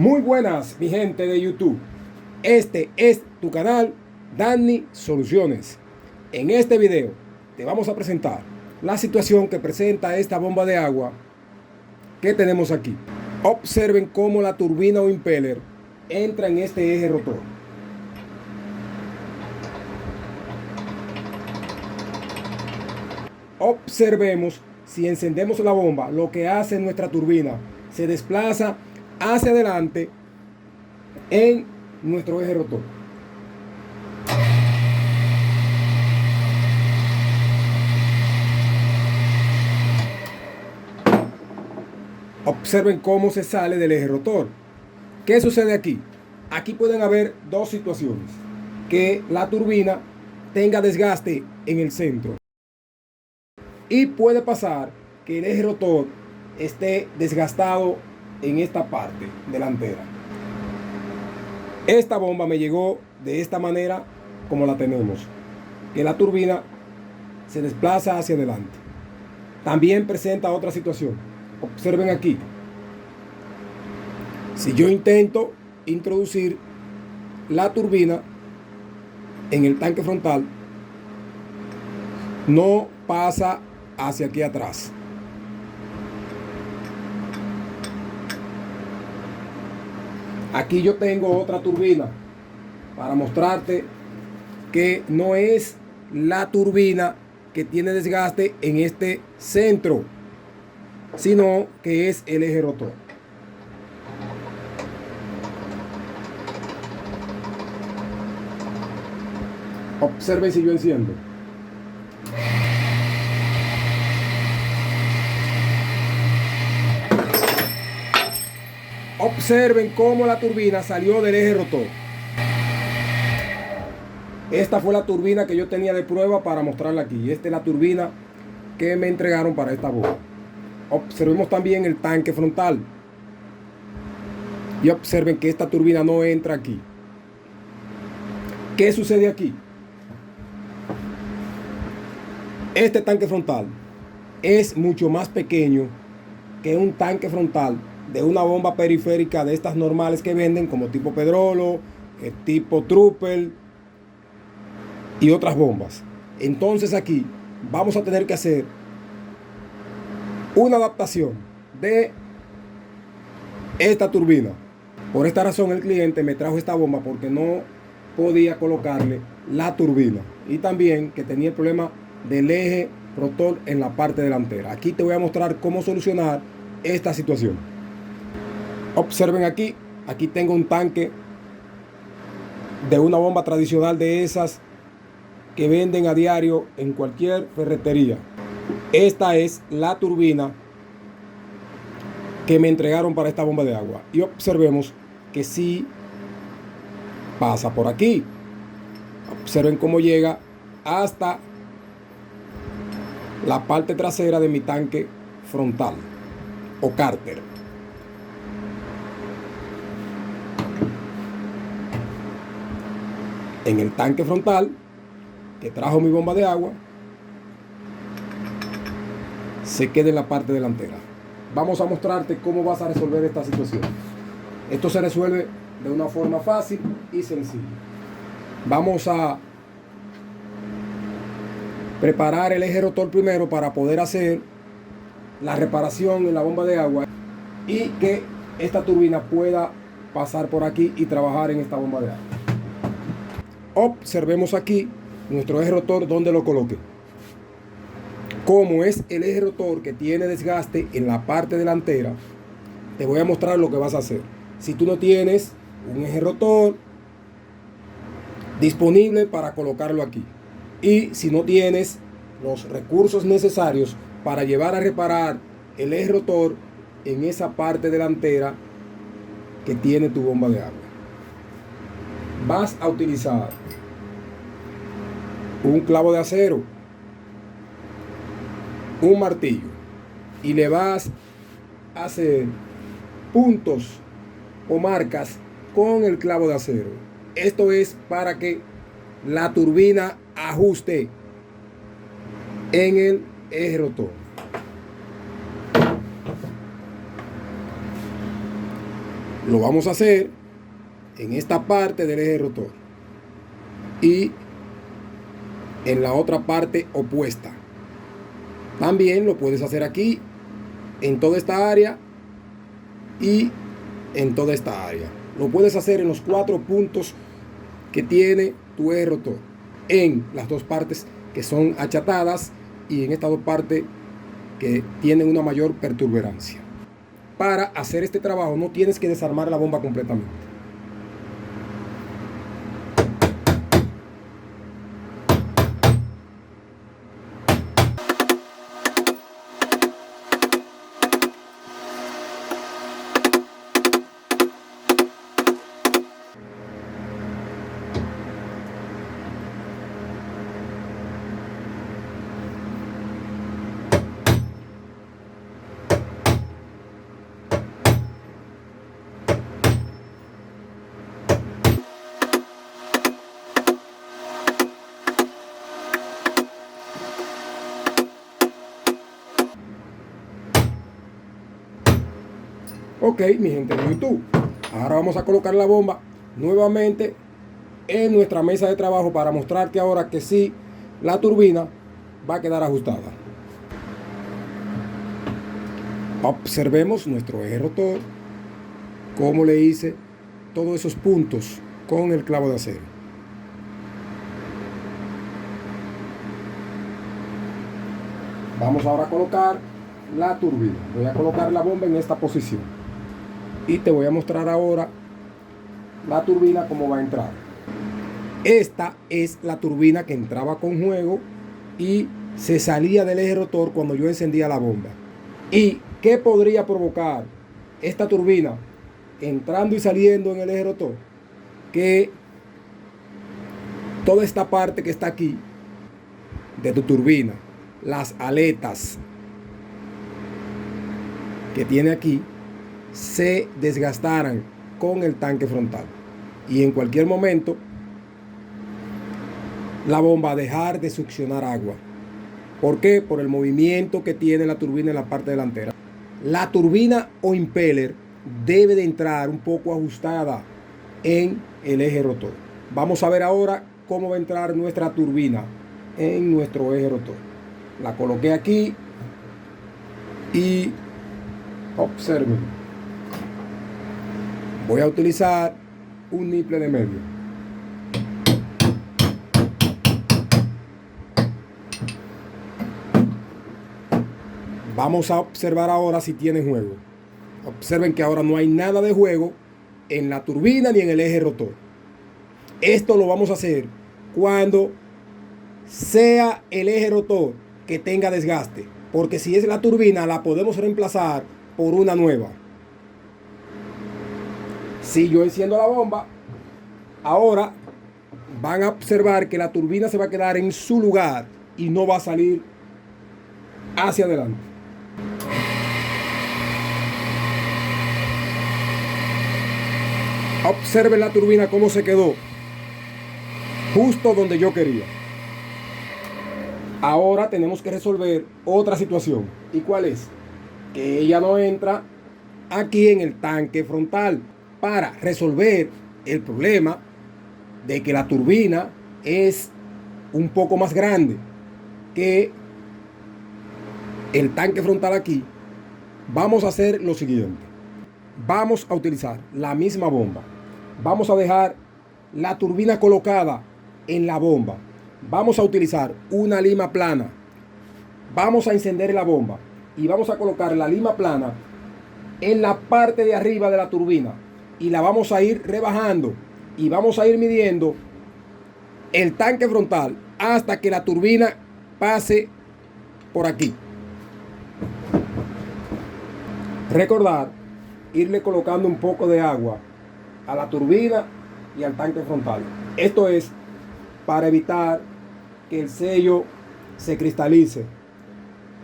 Muy buenas, mi gente de YouTube. Este es tu canal Danny Soluciones. En este video te vamos a presentar la situación que presenta esta bomba de agua que tenemos aquí. Observen cómo la turbina o impeller entra en este eje rotor. Observemos si encendemos la bomba, lo que hace nuestra turbina se desplaza hacia adelante en nuestro eje rotor. Observen cómo se sale del eje rotor. ¿Qué sucede aquí? Aquí pueden haber dos situaciones: que la turbina tenga desgaste en el centro, y puede pasar que el eje rotor esté desgastado en esta parte delantera. Esta bomba me llegó de esta manera, como la tenemos, que la turbina se desplaza hacia adelante. También presenta otra situación. Observen aquí. Si yo intento introducir la turbina en el tanque frontal, no pasa hacia aquí atrás. Aquí yo tengo otra turbina para mostrarte que no es la turbina que tiene desgaste en este centro, sino que es el eje rotor. Observen si yo enciendo. Observen cómo la turbina salió del eje rotor. Esta fue la turbina que yo tenía de prueba para mostrarla aquí. Esta es la turbina que me entregaron para esta bomba. Observemos también el tanque frontal. Y observen que esta turbina no entra aquí. ¿Qué sucede aquí? Este tanque frontal es mucho más pequeño que un tanque frontal de una bomba periférica de estas normales que venden, como tipo Pedrolo, tipo Trooper y otras bombas. Entonces aquí vamos a tener que hacer una adaptación de esta turbina. Por esta razón el cliente me trajo esta bomba, porque no podía colocarle la turbina, y también que tenía el problema del eje rotor en la parte delantera. Aquí te voy a mostrar cómo solucionar esta situación. Observen aquí tengo un tanque de una bomba tradicional de esas que venden a diario en cualquier ferretería. Esta es la turbina que me entregaron para esta bomba de agua, y observemos que sí pasa por aquí. Observen cómo llega hasta la parte trasera de mi tanque frontal o cárter. En el tanque frontal que trajo mi bomba de agua se queda en la parte delantera. Vamos a mostrarte cómo vas a resolver esta situación. Esto se resuelve de una forma fácil y sencilla. Vamos a preparar el eje rotor primero para poder hacer la reparación en la bomba de agua y que esta turbina pueda pasar por aquí y trabajar en esta bomba de agua. Observemos aquí nuestro eje rotor donde lo coloqué. Como es el eje rotor que tiene desgaste en la parte delantera, te voy a mostrar lo que vas a hacer. Si tú no tienes un eje rotor disponible para colocarlo aquí, y si no tienes los recursos necesarios para llevar a reparar el eje rotor en esa parte delantera que tiene tu bomba de agua, vas a utilizar un clavo de acero, un martillo, y le vas a hacer puntos o marcas con el clavo de acero. Esto es para que la turbina ajuste en el eje rotor. Lo vamos a hacer en esta parte del eje rotor y en la otra parte opuesta. También lo puedes hacer aquí, en toda esta área y en toda esta área. Lo puedes hacer en los 4 puntos que tiene tu eje rotor, en las 2 partes que son achatadas y en estas 2 partes que tienen una mayor perturberancia. Para hacer este trabajo no tienes que desarmar la bomba completamente. Ok, mi gente de YouTube, ahora vamos a colocar la bomba nuevamente en nuestra mesa de trabajo para mostrarte ahora que sí, la turbina va a quedar ajustada. Observemos nuestro eje rotor, cómo le hice todos esos puntos con el clavo de acero. Vamos ahora a colocar la turbina. Voy a colocar la bomba en esta posición y te voy a mostrar ahora la turbina cómo va a entrar. Esta es la turbina que entraba con juego y se salía del eje rotor cuando yo encendía la bomba. ¿Y qué podría provocar esta turbina entrando y saliendo en el eje rotor? Que toda esta parte que está aquí de tu turbina, las aletas que tiene aquí, se desgastaran con el tanque frontal y en cualquier momento la bomba va a dejar de succionar agua. ¿Por qué? Por el movimiento que tiene la turbina en la parte delantera. La turbina o impeller debe de entrar un poco ajustada en el eje rotor. Vamos a ver ahora cómo va a entrar nuestra turbina en nuestro eje rotor. La coloqué aquí y observen. Voy a utilizar un niple de medio. Vamos a observar ahora si tiene juego. Observen que ahora no hay nada de juego en la turbina ni en el eje rotor. Esto lo vamos a hacer cuando sea el eje rotor que tenga desgaste, porque si es la turbina la podemos reemplazar por una nueva. Si yo enciendo la bomba, ahora van a observar que la turbina se va a quedar en su lugar y no va a salir hacia adelante. Observen la turbina cómo se quedó justo donde yo quería. Ahora tenemos que resolver otra situación. ¿Y cuál es? Que ella no entra aquí en el tanque frontal para resolver el problema de que la turbina es un poco más grande que el tanque frontal aquí. Vamos a hacer lo siguiente. Vamos a utilizar la misma bomba. Vamos a dejar la turbina colocada en la bomba. Vamos a utilizar una lima plana. Vamos a encender la bomba y vamos a colocar la lima plana en la parte de arriba de la turbina y la vamos a ir rebajando y vamos a ir midiendo el tanque frontal hasta que la turbina pase por aquí. Recordar irle colocando un poco de agua a la turbina y al tanque frontal. Esto es para evitar que el sello se cristalice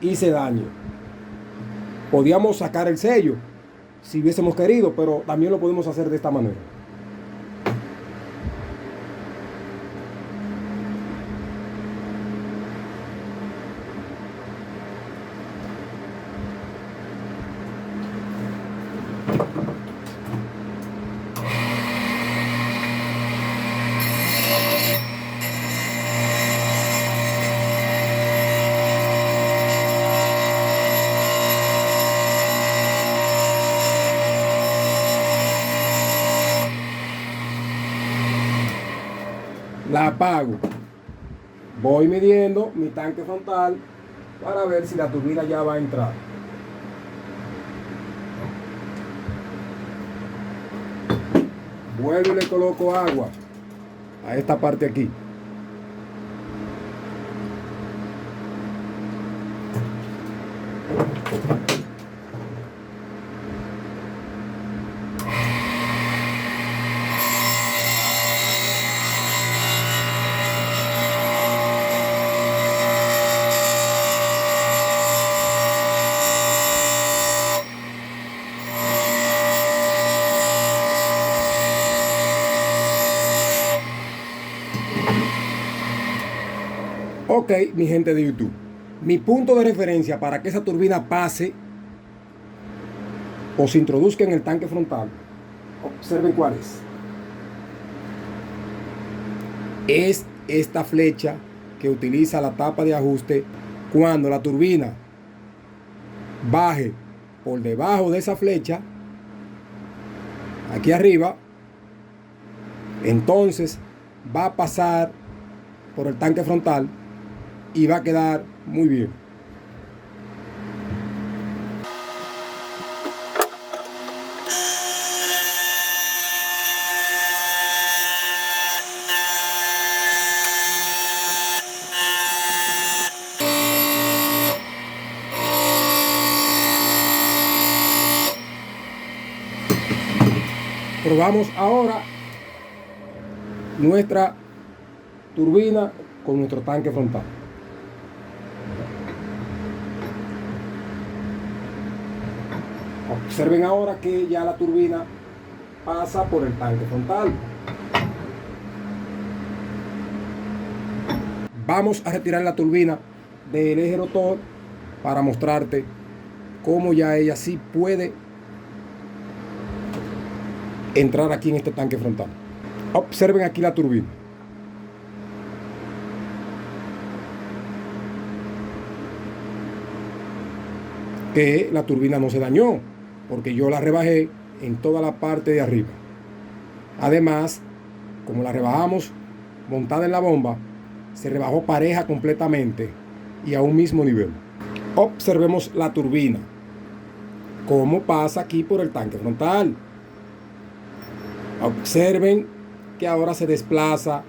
y se dañe. Podíamos sacar el sello si hubiésemos querido, pero también lo podemos hacer de esta manera. la apago. Voy midiendo mi tanque frontal para ver si la turbina ya va a entrar. Vuelvo y le coloco agua a esta parte aquí. Ok, mi gente de YouTube, mi punto de referencia para que esa turbina pase o se introduzca en el tanque frontal, observen cuál es. Es esta flecha que utiliza la tapa de ajuste. Cuando la turbina baje por debajo de esa flecha, aquí arriba, entonces va a pasar por el tanque frontal y va a quedar muy bien. Probamos ahora nuestra turbina con nuestro tanque frontal. Observen ahora que ya la turbina pasa por el tanque frontal. Vamos a retirar la turbina del eje rotor para mostrarte cómo ya ella sí puede entrar aquí en este tanque frontal. Observen aquí la turbina. Que la turbina no se dañó porque yo la rebajé en toda la parte de arriba. Además, como la rebajamos montada en la bomba, se rebajó pareja completamente y a un mismo nivel. Observemos la turbina, cómo pasa aquí por el tanque frontal. Observen que ahora se desplaza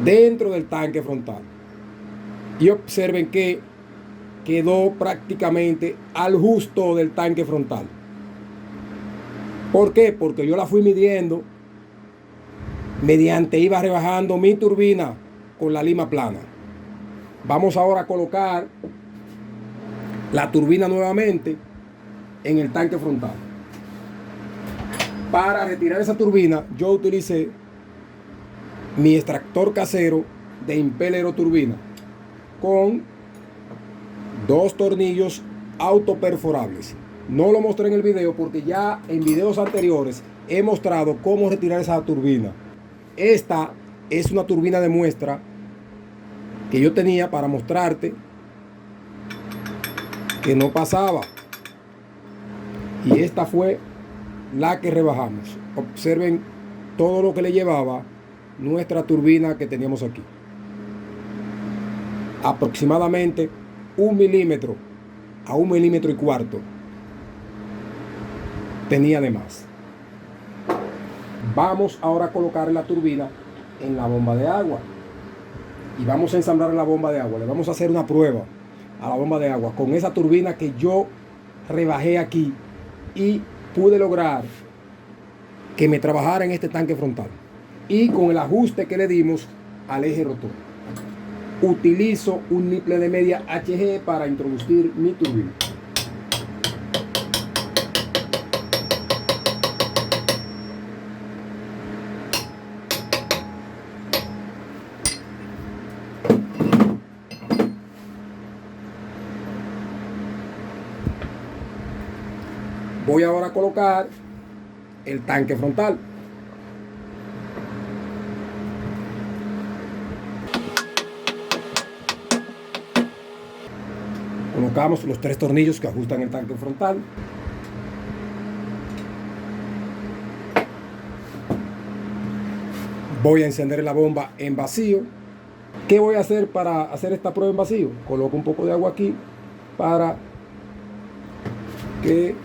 dentro del tanque frontal. Y observen que quedó prácticamente al justo del tanque frontal. ¿Por qué? Porque yo la fui midiendo mediante iba rebajando mi turbina con la lima plana. Vamos ahora a colocar la turbina nuevamente en el tanque frontal. Para retirar esa turbina, yo utilicé mi extractor casero de Impeller turbina con 2 tornillos autoperforables. No lo mostré en el video porque ya en videos anteriores he mostrado cómo retirar esa turbina. Esta es una turbina de muestra que yo tenía para mostrarte que no pasaba. Y esta fue la que rebajamos. Observen todo lo que le llevaba nuestra turbina que teníamos aquí. Aproximadamente 1 milímetro a 1,25 milímetros tenía de más. Vamos ahora a colocar la turbina en la bomba de agua y vamos a ensamblar la bomba de agua. Le vamos a hacer una prueba a la bomba de agua con esa turbina que yo rebajé aquí y pude lograr que me trabajara en este tanque frontal y con el ajuste que le dimos al eje rotor. Utilizo un niple de media HG para introducir mi turbina. Voy ahora a colocar el tanque frontal. Colocamos los 3 tornillos que ajustan el tanque frontal. Voy a encender la bomba en vacío. ¿Qué voy a hacer para hacer esta prueba en vacío? Coloco un poco de agua aquí para que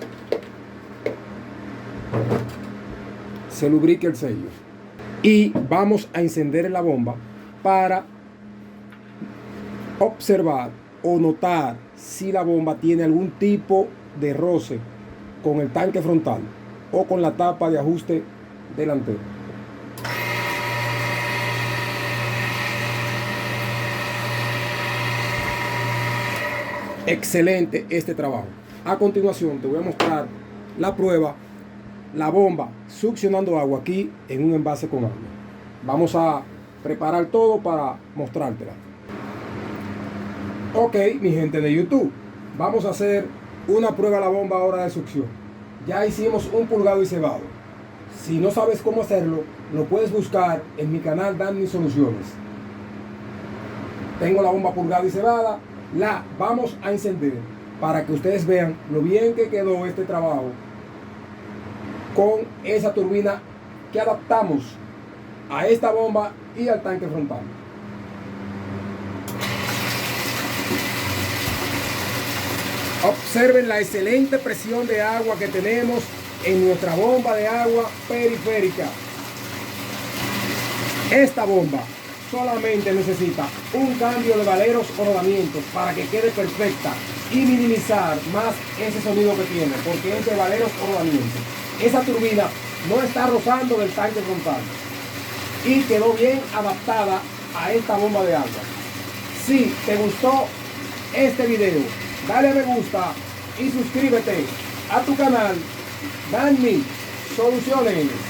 se lubrique el sello. Y vamos a encender la bomba para observar o notar si la bomba tiene algún tipo de roce con el tanque frontal o con la tapa de ajuste delantero. Excelente este trabajo. A continuación te voy a mostrar la prueba, la bomba succionando agua aquí en un envase con agua. Vamos a preparar todo para mostrártela. Ok, mi gente de YouTube, vamos a hacer una prueba de la bomba ahora de succión. Ya hicimos un purgado y cebado. Si no sabes cómo hacerlo, lo puedes buscar en mi canal Danny Soluciones. Tengo la bomba purgada y cebada. La vamos a encender para que ustedes vean lo bien que quedó este trabajo con esa turbina que adaptamos a esta bomba y al tanque frontal. Observen la excelente presión de agua que tenemos en nuestra bomba de agua periférica. Esta bomba solamente necesita un cambio de valeros o rodamientos para que quede perfecta y minimizar más ese sonido que tiene, porque es de valeros o rodamientos. Esa turbina no está rozando del tanque frontal y quedó bien adaptada a esta bomba de agua. Si te gustó este video, dale a me gusta y suscríbete a tu canal Danny Soluciones.